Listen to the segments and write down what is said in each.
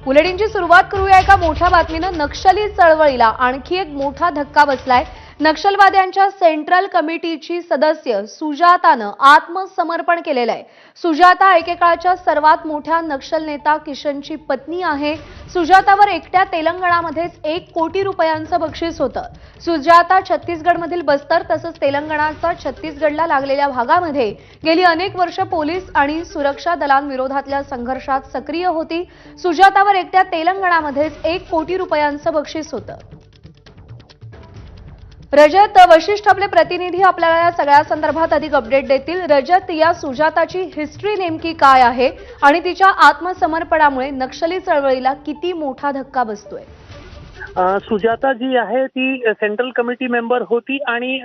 बुलेटिनची सुरुवात करूया एका मोठ्या बातमीनं। नक्षली चळवळीला आणखी एक मोठा धक्का बसलाय। नक्षलवाद्यांच्या सेंट्रल कमिटीची सदस्य सुजातानं आत्मसमर्पण केलेलं आहे। सुजाता एकेकाळच्या सर्वात मोठ्या नक्षल नेता किशनची पत्नी आहे। सुजातावर एकट्या तेलंगणामध्येच 1 कोटी रुपयांचं बक्षीस होतं। सुजाता छत्तीसगडमधील बस्तर तसंच तेलंगणाचा छत्तीसगडला लागलेल्या भागामध्ये गेली अनेक वर्ष पोलीस आणि सुरक्षा दलांविरोधातल्या संघर्षात सक्रिय होती। सुजातावर एकट्या तेलंगणामध्येच 1 कोटी रुपयांचं बक्षीस होतं। रजत वशिष्ठ आपले प्रतिनिधी आपल्याला या सगळ्या संदर्भात अधिक अपडेट देतील। रजत, या सुजाताची हिस्ट्री नेमकी काय आहे आणि तिच्या आत्मसमर्पणामुळे नक्षली चळवळीला किती मोठा धक्का बसतोय? सुजाता जी आहे ती सेंट्रल कमिटी मेंबर होती आणि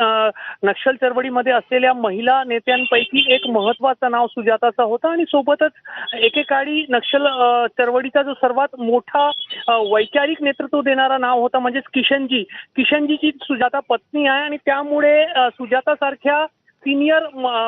नक्षल चळवळीमध्ये असलेल्या महिला नेत्यांपैकी एक महत्त्वाचं नाव सुजाताचं होतं आणि सोबतच एकेकाळी नक्षल चळवळीचा जो सर्वात मोठा वैचारिक नेतृत्व देणारा नाव होता म्हणजेच किशनजीची सुजाता पत्नी आहे आणि त्यामुळे सुजातासारख्या सीनियर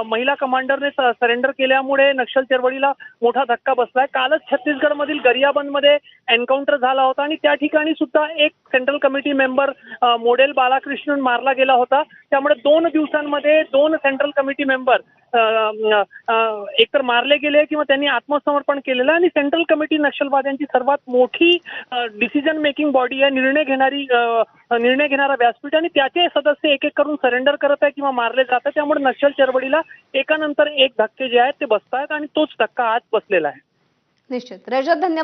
महिला कमांडरने सरेंडर केल्यामुळे नक्षल चळवळीला मोठा धक्का बसलाय। कालच छत्तीसगडमधील गरियाबंदमध्ये एन्काउंटर झाला होता आणि त्या ठिकाणी सुद्धा एक central committee member model Balakrishnan मारला गेला होता। त्यामुळे 2 दिवसांमध्ये 2 सेंट्रल कमिटी मेंबर एकतर मारले गेले किंवा त्यांनी आत्मसमर्पण केलेलं आणि सेंट्रल कमिटी नक्षलवाद्यांची सर्वात मोठी डिसिजन मेकिंग बॉडी आहे, निर्णय घेणारा व्यासपीठ आणि त्याचे सदस्य एक एक करून सरेंडर करत आहे किंवा मारले जात आहे। त्यामुळे नक्षल चळवळीला एकानंतर एक धक्के जे आहेत ते बसत आहेत आणि तोच धक्का आज बसलेला आहे। निश्चित रजत, धन्यवाद।